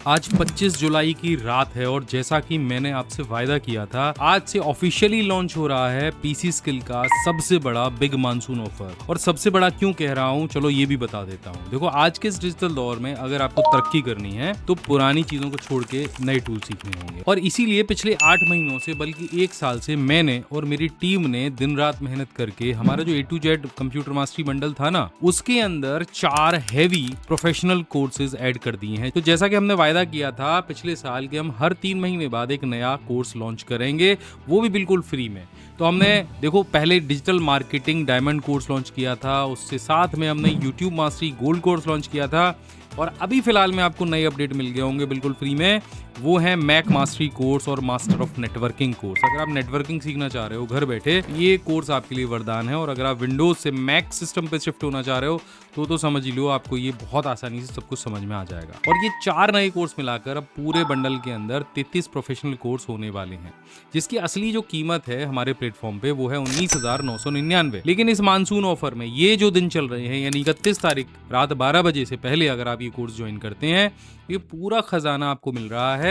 आज 25 जुलाई की रात है और जैसा कि मैंने आपसे वायदा किया था, आज से ऑफिशियली लॉन्च हो रहा है पीसी स्किल का सबसे बड़ा बिग मानसून ऑफर। और सबसे बड़ा क्यों कह रहा हूं, चलो ये भी बता देता हूं। देखो, आज के इस डिजिटल दौर में अगर आपको तरक्की करनी है तो पुरानी चीजों को छोड़ के नए टूल सीखने होंगे। और इसीलिए पिछले 8 महीनों से, बल्कि 1 साल से मैंने और मेरी टीम ने दिन रात मेहनत करके हमारा जो A to Z computer mastery bundle था ना, उसके अंदर 4 हैवी प्रोफेशनल कोर्सेज ऐड कर दिए हैं। तो जैसा कि हमने वायदा किया था पिछले साल कि हम हर 3 महीने बाद एक नया कोर्स लॉन्च करेंगे, वो भी बिल्कुल फ्री में। तो हमने देखो, पहले digital marketing diamond course launch किया था, उससे साथ में हमने YouTube mastery gold course launch किया था, और अभी फिलहाल में आपको नए अपडेट मिल गए होंगे बिल्कुल फ्री में। वो है मैक मास्टरी कोर्स और मास्टर ऑफ नेटवर्किंग कोर्स। अगर आप नेटवर्किंग सीखना चाह रहे हो घर बैठे, ये कोर्स आपके लिए वरदान है। और अगर आप विंडोज से मैक सिस्टम पे शिफ्ट होना चाह रहे हो तो समझ लो, आपको ये बहुत आसानी से सब कुछ समझ में आ जाएगा। और ये 4 नए कोर्स मिलाकर अब पूरे बंडल के अंदर 33 प्रोफेशनल कोर्स होने वाले हैं, जिसकी असली जो कीमत है हमारे प्लेटफॉर्म पे वो है 19,999। लेकिन इस मानसून ऑफर में ये जो दिन चल रहे हैं, यानी 31 तारीख रात 12 बजे से पहले अगर आप ये कोर्स ज्वाइन करते हैं, ये पूरा खजाना आपको मिल रहा है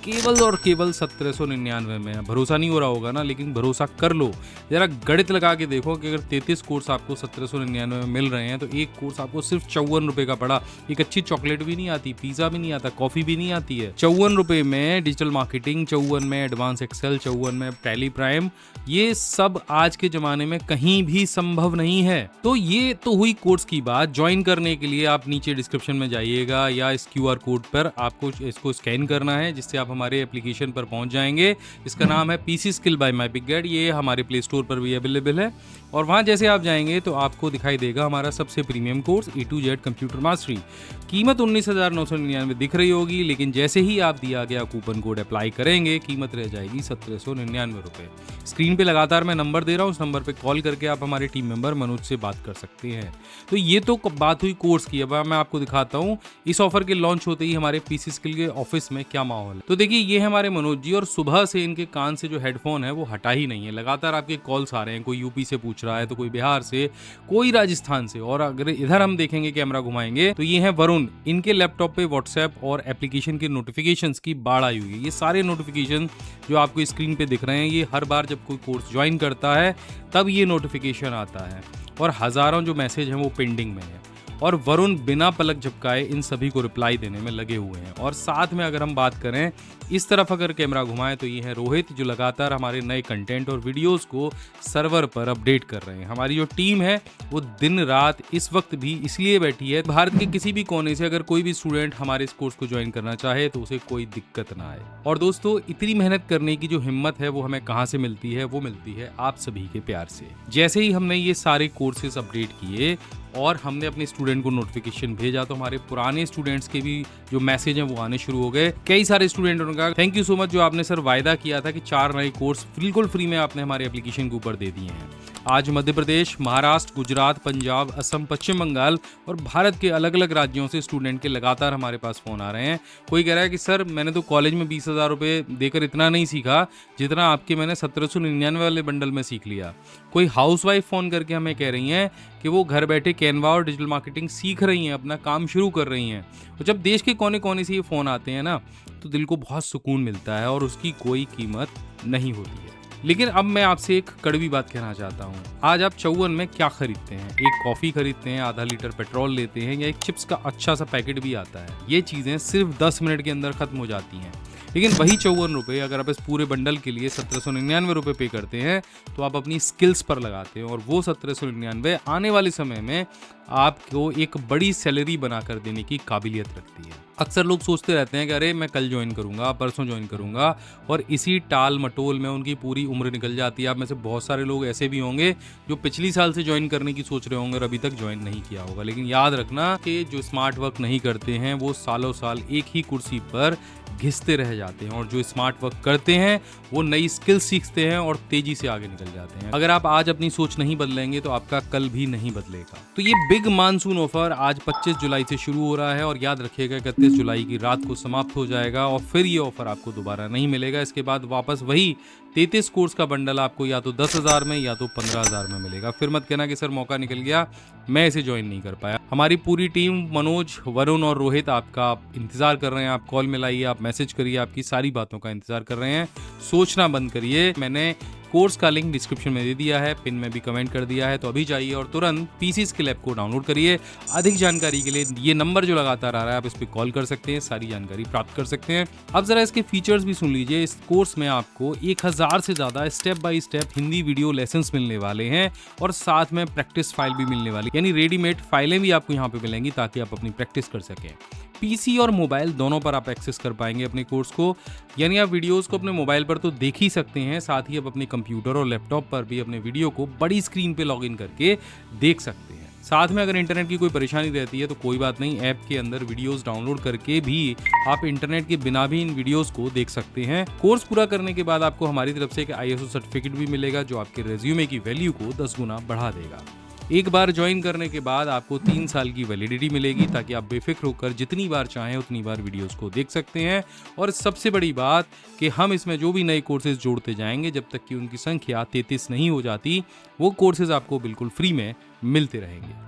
केवल और केवल 1799 में। भरोसा नहीं हो रहा होगा ना, लेकिन भरोसा कर लो, जरा गणित लगा के देखो कि अगर 33 कोर्स आपको 1799 में मिल रहे हैं तो एक कोर्स आपको सिर्फ 54 रुपए का पड़ा। एक अच्छी चॉकलेट भी नहीं आती, पिज्जा भी नहीं आता, कॉफी भी नहीं आती है। 54 रुपए में डिजिटल मार्केटिंग, 54 में एडवांस एक्सेल, 54 में टैली प्राइम, ये सब आज के जमाने में कहीं भी संभव नहीं है। तो ये तो हुई कोर्स की बात। ज्वाइन करने के लिए आप नीचे डिस्क्रिप्शन में जाइएगा या इस QR कोड पर आपको इसको स्कैन करना है, जिससे आप हमारे एप्लीकेशन पर पहुंच जाएंगे। इसका नाम है PC skill by my big dad. ये हमारे प्ले स्टोर पर भी अवेलेबल है। और वहां जैसे आप जाएंगे तो आपको दिखाई देगा हमारा सबसे premium course A to Z computer mastery. कीमत 19,999 दिख रही होगी, लेकिन जैसे ही आप दिया गया कूपन कोड अप्लाई करेंगे, कीमत रह जाएगी 1799 रुपए। स्क्रीन पे लगातार मैं नंबर दे रहा हूँ, उस नंबर पे कॉल करके आप हमारे टीम मेंबर मनोज से बात कर सकते हैं। तो ये तो बात हुई कोर्स की। अब मैं आपको दिखाता हूँ इस ऑफर के लॉन्च होते ही हमारे पीसी स्किल के ऑफिस में क्या माहौल है। तो देखिए, ये है हमारे मनोज जी, और सुबह से इनके कान से जो हेडफोन है वो हटा ही नहीं है। लगातार आपके कॉल्स आ रहे हैं, कोई यूपी से पूछ रहा है, तो कोई बिहार से, कोई राजस्थान से। और अगर इधर हम देखेंगे, कैमरा घुमाएंगे, तो ये है वरुण। इनके लैपटॉप पे व्हाट्सएप और एप्लीकेशन के नोटिफिकेशंस की बाढ़ आई हुई है। ये सारे नोटिफिकेशन जो आपको स्क्रीन पे दिख रहे हैं, ये हर बार जब कोई कोर्स ज्वाइन करता है तब ये नोटिफिकेशन आता है, और हजारों जो मैसेज हैं वो पेंडिंग में है। और वरुण बिना पलक झपकाए इन सभी को रिप्लाई देने में लगे हुए हैं। और साथ में अगर हम बात करें, इस तरफ अगर कैमरा घुमाएं, तो ये है रोहित, जो लगातार हमारे नए कंटेंट और वीडियोस को सर्वर पर अपडेट कर रहे हैं। हमारी जो टीम है वो दिन रात इस वक्त भी इसलिए बैठी है, भारत के किसी भी कोने से अगर कोई भी स्टूडेंट हमारे इस कोर्स को ज्वाइन करना चाहे तो उसे कोई दिक्कत ना आए। और दोस्तों, इतनी मेहनत करने की जो हिम्मत है वो हमें कहाँ से मिलती है? वो मिलती है आप सभी के प्यार से। जैसे ही हमने ये सारे कोर्सेज अपडेट किए और हमने अपने स्टूडेंट को नोटिफिकेशन भेजा, तो हमारे पुराने स्टूडेंट्स के भी जो मैसेज हैं वो आने शुरू हो गए। कई सारे स्टूडेंटों ने कहा, थैंक यू सो मच, जो आपने सर वायदा किया था कि 4 नए कोर्स बिल्कुल फ्री में आपने हमारे एप्लीकेशन के ऊपर दे दिए हैं। आज मध्य प्रदेश, महाराष्ट्र, गुजरात, पंजाब, असम, पश्चिम बंगाल और भारत के अलग अलग राज्यों से स्टूडेंट के लगातार हमारे पास फोन आ रहे हैं। कोई कह रहा है कि सर, मैंने तो कॉलेज में 20,000 रुपये देकर इतना नहीं सीखा जितना आपके मैंने 1799 वाले बंडल में सीख लिया। कोई हाउसवाइफ फोन करके हमें कह रही हैं कि वो घर बैठे कैनवा और डिजिटल मार्केटिंग सीख रही हैं, अपना काम शुरू कर रही हैं। और जब देश के कोने कोने से ये फ़ोन आते हैं ना, तो दिल को बहुत सुकून मिलता है और उसकी कोई कीमत नहीं होती है। लेकिन अब मैं आपसे एक कड़वी बात कहना चाहता हूँ। आज आप 54 में क्या खरीदते हैं? एक कॉफ़ी खरीदते हैं, आधा लीटर पेट्रोल लेते हैं, या एक चिप्स का अच्छा सा पैकेट भी आता है। ये चीज़ें सिर्फ 10 मिनट के अंदर ख़त्म हो जाती हैं। लेकिन वही 54 रुपये अगर आप इस पूरे बंडल के लिए 1799 रुपये पे करते हैं, तो आप अपनी स्किल्स पर लगाते हैं, और वो 1799 आने वाले समय में आपको एक बड़ी सैलरी बनाकर देने की काबिलियत रखती है। अक्सर लोग सोचते रहते हैं कि अरे मैं कल ज्वाइन करूंगा, परसों ज्वाइन करूंगा, और इसी टाल मटोल में उनकी पूरी उम्र निकल जाती है। आप में से बहुत सारे लोग ऐसे भी होंगे जो पिछली साल से ज्वाइन करने की सोच रहे होंगे और अभी तक ज्वाइन नहीं किया होगा। लेकिन याद रखना कि जो स्मार्ट वर्क नहीं करते हैं वो सालों साल एक ही कुर्सी पर घिसते रह जाते हैं, और जो स्मार्ट वर्क करते हैं वो नई स्किल सीखते हैं और तेजी से आगे निकल जाते हैं। अगर आप आज अपनी सोच नहीं बदलेंगे तो आपका कल भी नहीं बदलेगा। तो ये बिग मानसून ऑफर आज 25 जुलाई से शुरू हो रहा है, और याद रखिएगा 31 जुलाई की रात को समाप्त हो जाएगा, और फिर ये ऑफर आपको दोबारा नहीं मिलेगा। इसके बाद वापस वही 33 कोर्स का बंडल आपको या तो 10,000 में या तो 15,000 में मिलेगा। फिर मत कहना कि सर मौका निकल गया, मैं इसे ज्वाइन नहीं कर पाया। हमारी पूरी टीम मनोज, वरुण और रोहित आपका इंतजार कर रहे हैं। आप कॉल मिलाइए, आप मैसेज करिए, आपकी सारी बातों का इंतजार कर रहे हैं। सोचना बंद करिए। मैंने कोर्स का लिंक डिस्क्रिप्शन में दे दिया है, पिन में भी कमेंट कर दिया है, तो अभी जाइए और तुरंत पीसी स्किल ऐप को डाउनलोड करिए। अधिक जानकारी के लिए ये नंबर जो लगातार आ रहा है आप इस पर कॉल कर सकते हैं, सारी जानकारी प्राप्त कर सकते हैं। अब जरा इसके फीचर्स भी सुन लीजिए। इस कोर्स में आपको 1000 से ज़्यादा step by step Hindi video lessons मिलने वाले हैं और साथ में प्रैक्टिस फाइल भी मिलने वाली, यानी रेडीमेड फाइलें भी आपको यहाँ पे मिलेंगी ताकि आप अपनी प्रैक्टिस कर सकें। पीसी और मोबाइल दोनों पर आप एक्सेस कर पाएंगे अपने कोर्स को, यानी आप वीडियोस को अपने मोबाइल पर तो देख ही सकते हैं, साथ ही आप अपने कंप्यूटर और लैपटॉप पर भी अपने वीडियो को बड़ी स्क्रीन पे लॉगिन करके देख सकते हैं। साथ में अगर इंटरनेट की कोई परेशानी रहती है तो कोई बात नहीं, ऐप के अंदर वीडियोस डाउनलोड करके भी आप इंटरनेट के बिना भी इन वीडियोस को देख सकते हैं। कोर्स पूरा करने के बाद आपको हमारी तरफ से एक ISO सर्टिफिकेट भी मिलेगा जो आपके रेज्यूमे की वैल्यू को 10 गुना बढ़ा देगा। एक बार ज्वाइन करने के बाद आपको 3 साल की वैलिडिटी मिलेगी ताकि आप बेफिक्र होकर जितनी बार चाहें उतनी बार वीडियोस को देख सकते हैं। और सबसे बड़ी बात कि हम इसमें जो भी नए कोर्सेज जोड़ते जाएंगे जब तक कि उनकी संख्या 33 नहीं हो जाती, वो कोर्सेज आपको बिल्कुल फ्री में मिलते रहेंगे।